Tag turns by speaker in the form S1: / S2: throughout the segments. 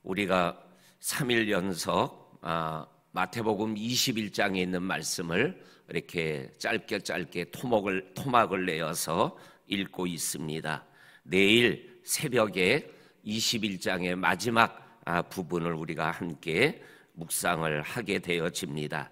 S1: 우리가 3일 연속 마태복음 21장에 있는 말씀을 이렇게 짧게 토막을 내어서 읽고 있습니다. 내일 새벽에 21장의 마지막 부분을 우리가 함께 묵상을 하게 되어집니다.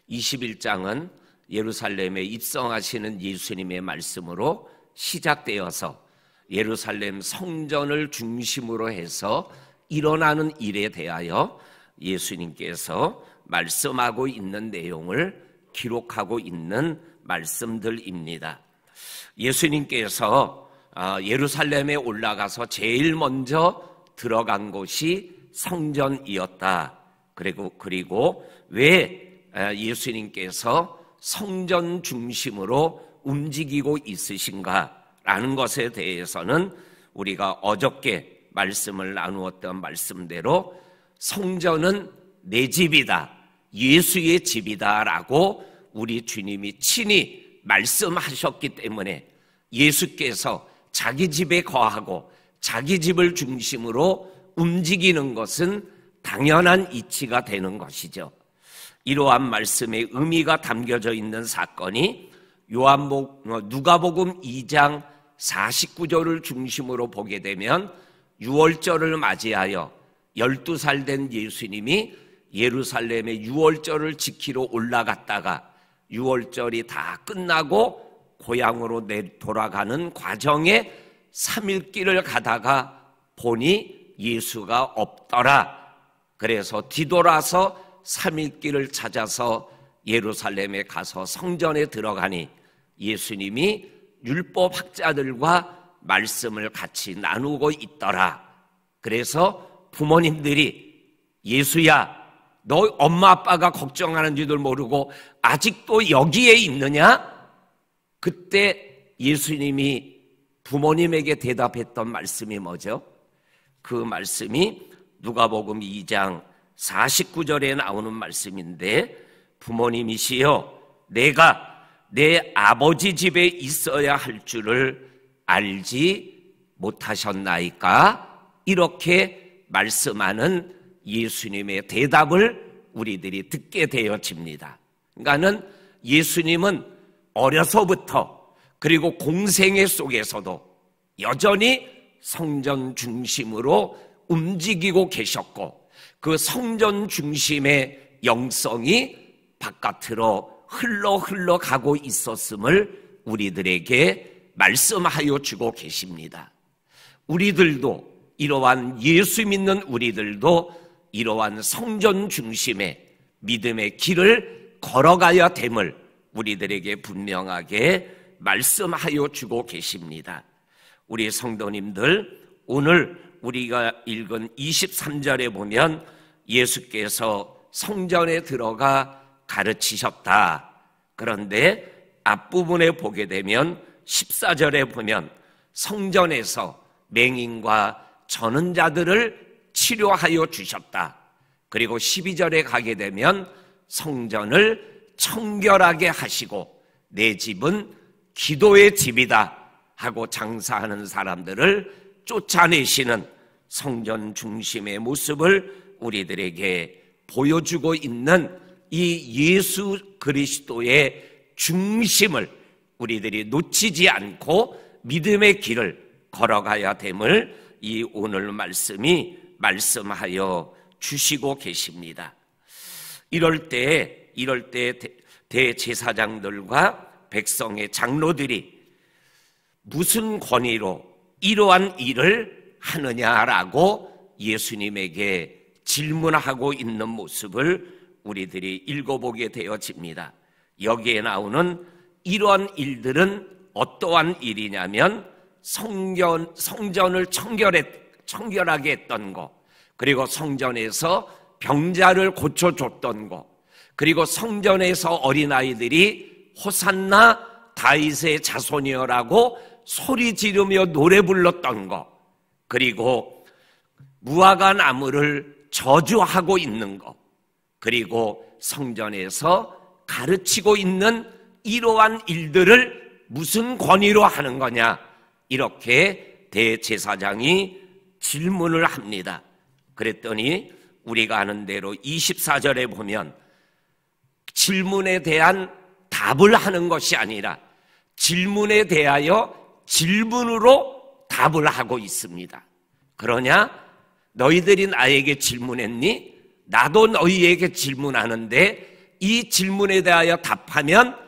S1: 21장은 예루살렘에 입성하시는 예수님의 말씀으로 시작되어서 예루살렘 성전을 중심으로 해서 일어나는 일에 대하여 예수님께서 말씀하고 있는 내용을 기록하고 있는 말씀들입니다. 예수님께서 예루살렘에 올라가서 제일 먼저 들어간 곳이 성전이었다. 그리고 왜 예수님께서 성전 중심으로 움직이고 있으신가라는 것에 대해서는 우리가 어저께 말씀을 나누었던 말씀대로 성전은 내 집이다, 예수의 집이다 라고 우리 주님이 친히 말씀하셨기 때문에 예수께서 자기 집에 거하고 자기 집을 중심으로 움직이는 것은 당연한 이치가 되는 것이죠. 이러한 말씀의 의미가 담겨져 있는 사건이 누가복음 2장 49절을 중심으로 보게 되면 6월절을 맞이하여 12살 된 예수님이 예루살렘의 6월절을 지키러 올라갔다가 6월절이 다 끝나고 고향으로 돌아가는 과정에 3일길을 가다가 보니 예수가 없더라. 그래서 뒤돌아서 3일길을 찾아서 예루살렘에 가서 성전에 들어가니 예수님이 율법학자들과 말씀을 같이 나누고 있더라. 그래서 부모님들이 예수야, 너 엄마 아빠가 걱정하는 줄도 모르고 아직도 여기에 있느냐? 그때 예수님이 부모님에게 대답했던 말씀이 뭐죠? 그 말씀이 누가복음 2장 49절에 나오는 말씀인데, 부모님이시여 내가 내 아버지 집에 있어야 할 줄을 알지 못하셨나이까? 이렇게 말씀하는 예수님의 대답을 우리들이 듣게 되어집니다. 그러니까는 예수님은 어려서부터 그리고 공생애 속에서도 여전히 성전 중심으로 움직이고 계셨고, 그 성전 중심의 영성이 바깥으로 흘러가고 있었음을 우리들에게 말씀하여 주고 계십니다. 우리들도 이러한 예수 믿는 우리들도 이러한 성전 중심의 믿음의 길을 걸어가야 됨을 우리들에게 분명하게 말씀하여 주고 계십니다. 우리 성도님들, 오늘 우리가 읽은 23절에 보면 예수께서 성전에 들어가 가르치셨다. 그런데 앞부분에 보게 되면 14절에 보면 성전에서 맹인과 저는 자들을 치료하여 주셨다. 그리고 12절에 가게 되면 성전을 청결하게 하시고 내 집은 기도의 집이다 하고 장사하는 사람들을 쫓아내시는 성전 중심의 모습을 우리들에게 보여주고 있는 이 예수 그리스도의 중심을 우리들이 놓치지 않고 믿음의 길을 걸어가야 됨을 이 오늘 말씀이 말씀하여 주시고 계십니다. 이럴 때 대제사장들과 백성의 장로들이 무슨 권위로 이러한 일을 하느냐라고 예수님에게 질문하고 있는 모습을 우리들이 읽어보게 되어집니다. 여기에 나오는 이러한 일들은 어떠한 일이냐면 성전을 청결하게 했던 것, 그리고 성전에서 병자를 고쳐줬던 것, 그리고 성전에서 어린아이들이 호산나 다윗의 자손이여라고 소리 지르며 노래 불렀던 것, 그리고 무화과 나무를 저주하고 있는 것, 그리고 성전에서 가르치고 있는 이러한 일들을 무슨 권위로 하는 거냐, 이렇게 대제사장이 질문을 합니다. 그랬더니 우리가 아는 대로 24절에 보면 질문에 대한 답을 하는 것이 아니라 질문에 대하여 질문으로 답을 하고 있습니다. 그러냐? 너희들이 나에게 질문했니? 나도 너희에게 질문하는데 이 질문에 대하여 답하면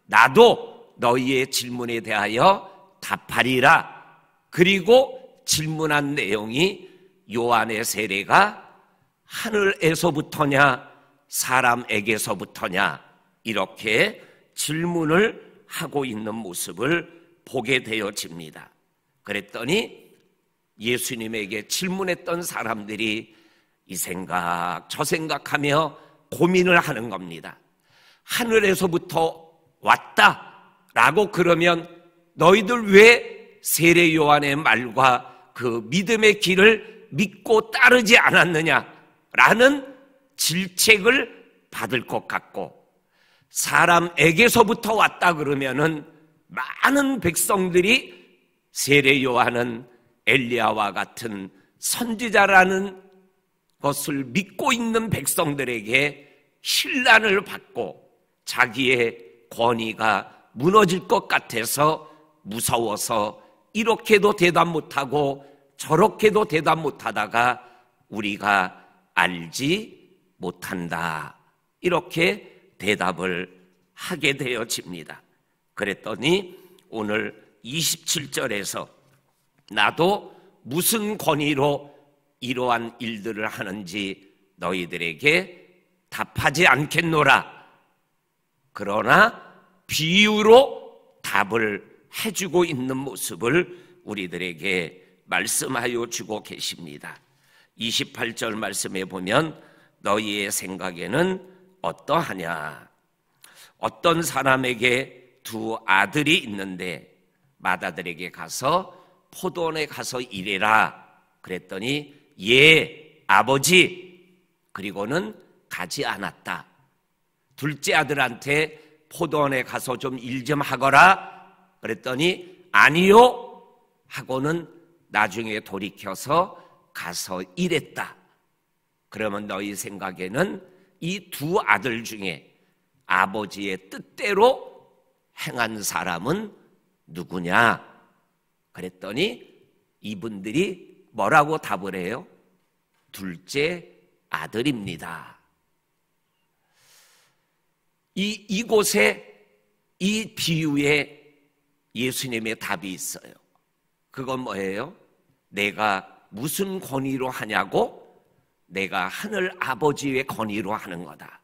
S1: 나도 너희의 질문에 대하여 답하리라. 그리고 질문한 내용이 요한의 세례가 하늘에서부터냐 사람에게서부터냐 이렇게 질문을 하고 있는 모습을 보게 되어집니다. 그랬더니 예수님에게 질문했던 사람들이 이 생각 저 생각하며 고민을 하는 겁니다. 하늘에서부터 왔다라고 그러면 너희들 왜 세례 요한의 말과 그 믿음의 길을 믿고 따르지 않았느냐라는 질책을 받을 것 같고, 사람에게서부터 왔다 그러면은 많은 백성들이 세례 요한은 엘리야와 같은 선지자라는 것을 믿고 있는 백성들에게 신란을 받고 자기의 권위가 무너질 것 같아서 무서워서 이렇게도 대답 못하고 저렇게도 대답 못하다가 우리가 알지 못한다 이렇게 대답을 하게 되어집니다. 그랬더니 오늘 27절에서 나도 무슨 권위로 이러한 일들을 하는지 너희들에게 답하지 않겠노라. 그러나 비유로 답을 해주고 있는 모습을 우리들에게 말씀하여 주고 계십니다. 28절 말씀에 보면 너희의 생각에는 어떠하냐? 어떤 사람에게 두 아들이 있는데 맏아들에게 가서 포도원에 가서 일해라 그랬더니 예 아버지, 그리고는 가지 않았다. 둘째 아들한테 포도원에 가서 좀 일 좀 하거라 그랬더니 아니요 하고는 나중에 돌이켜서 가서 일했다. 그러면 너희 생각에는 이 두 아들 중에 아버지의 뜻대로 행한 사람은 누구냐? 그랬더니 이분들이 뭐라고 답을 해요? 둘째 아들입니다. 이곳에 이 비유에 예수님의 답이 있어요. 그건 뭐예요? 내가 무슨 권위로 하냐고? 내가 하늘 아버지의 권위로 하는 거다.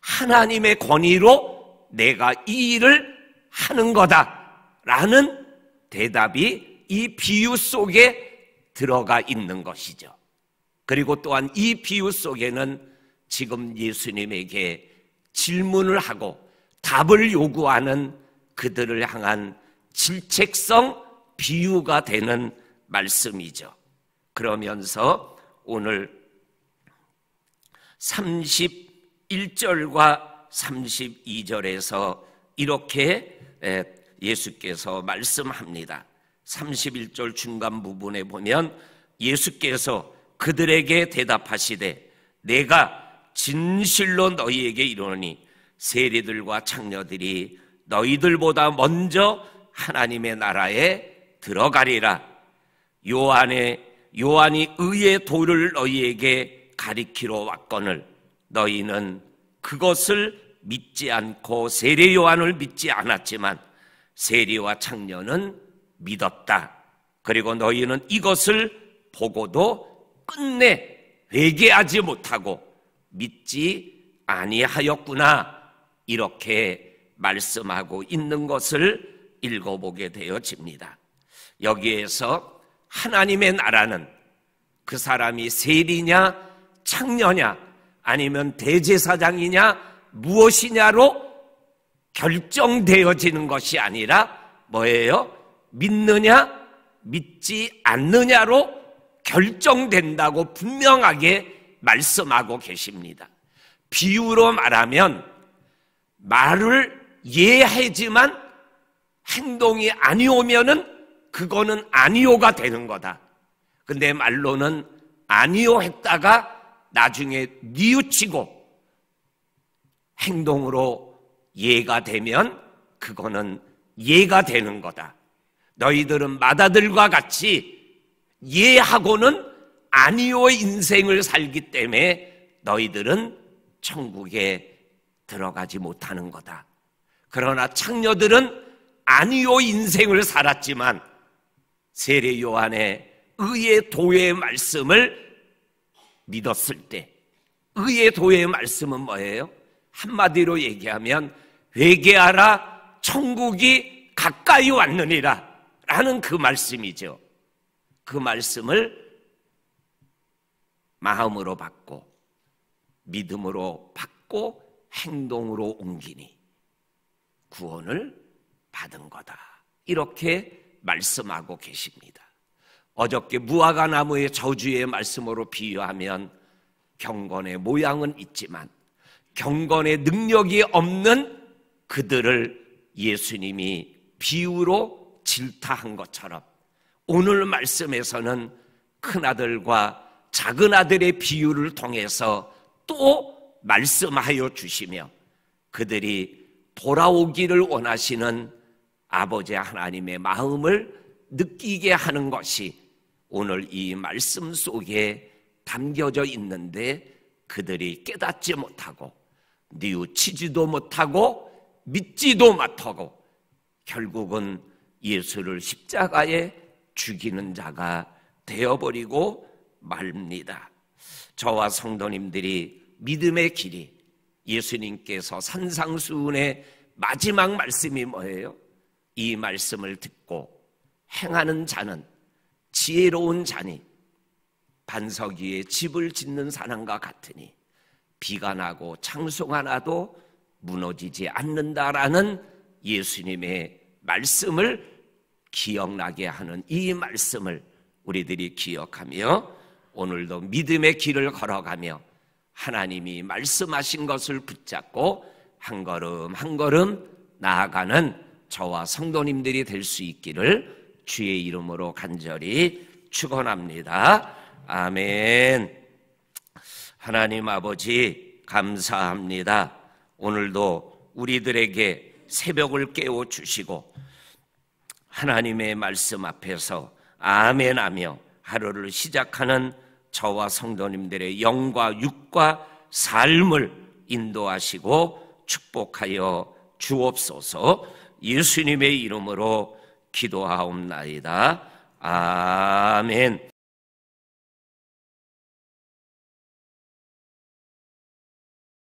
S1: 하나님의 권위로 내가 이 일을 하는 거다 라는 대답이 이 비유 속에 들어가 있는 것이죠. 그리고 또한 이 비유 속에는 지금 예수님에게 질문을 하고 답을 요구하는 그들을 향한 질책성 비유가 되는 말씀이죠. 그러면서 오늘 31절과 32절에서 이렇게 예수께서 말씀합니다. 31절 중간 부분에 보면 예수께서 그들에게 대답하시되 내가 진실로 너희에게 이르노니 세리들과 창녀들이 너희들보다 먼저 하나님의 나라에 들어가리라. 요한이 의의 도를 너희에게 가리키러 왔거늘 너희는 그것을 믿지 않고 세례 요한을 믿지 않았지만 세리와 창녀는 믿었다. 그리고 너희는 이것을 보고도 끝내 회개하지 못하고 믿지 아니하였구나. 이렇게 말씀하고 있는 것을 읽어보게 되어집니다. 여기에서 하나님의 나라는 그 사람이 세리냐 창녀냐 아니면 대제사장이냐 무엇이냐로 결정되어지는 것이 아니라 뭐예요? 믿느냐 믿지 않느냐로 결정된다고 분명하게 말씀하고 계십니다. 비유로 말하면 말을 예하지만 행동이 아니오면은 그거는 아니오가 되는 거다. 근데 말로는 아니요 했다가 나중에 뉘우치고 행동으로 예가 되면 그거는 예가 되는 거다. 너희들은 맏아들과 같이 예하고는 아니요 인생을 살기 때문에 너희들은 천국에 들어가지 못하는 거다. 그러나 창녀들은 아니요 인생을 살았지만 세례 요한의 의의 도의 말씀을 믿었을 때, 의의 도의 말씀은 뭐예요? 한마디로 얘기하면 회개하라 천국이 가까이 왔느니라 라는 그 말씀이죠. 그 말씀을 마음으로 받고 믿음으로 받고 행동으로 옮기니 구원을 받은 거다. 이렇게 말씀하고 계십니다. 어저께 무화과 나무의 저주의 말씀으로 비유하면 경건의 모양은 있지만 경건의 능력이 없는 그들을 예수님이 비유로 질타한 것처럼 오늘 말씀에서는 큰아들과 작은아들의 비유를 통해서 또 말씀하여 주시며 그들이 돌아오기를 원하시는 아버지 하나님의 마음을 느끼게 하는 것이 오늘 이 말씀 속에 담겨져 있는데 그들이 깨닫지 못하고 뉘우치지도 못하고 믿지도 못하고 결국은 예수를 십자가에 죽이는 자가 되어버리고 말입니다. 저와 성도님들이 믿음의 길이 예수님께서 산상수훈의 마지막 말씀이 뭐예요? 이 말씀을 듣고 행하는 자는 지혜로운 자니 반석 위에 집을 짓는 사람과 같으니 비가 나고 창수가 나도 무너지지 않는다라는 예수님의 말씀을 기억나게 하는 이 말씀을 우리들이 기억하며 오늘도 믿음의 길을 걸어가며 하나님이 말씀하신 것을 붙잡고 한 걸음 한 걸음 나아가는 저와 성도님들이 될 수 있기를 주의 이름으로 간절히 축원합니다. 아멘. 하나님 아버지 감사합니다. 오늘도 우리들에게 새벽을 깨워주시고 하나님의 말씀 앞에서 아멘하며 하루를 시작하는 저와 성도님들의 영과 육과 삶을 인도하시고 축복하여 주옵소서. 예수님의 이름으로 기도하옵나이다. 아멘.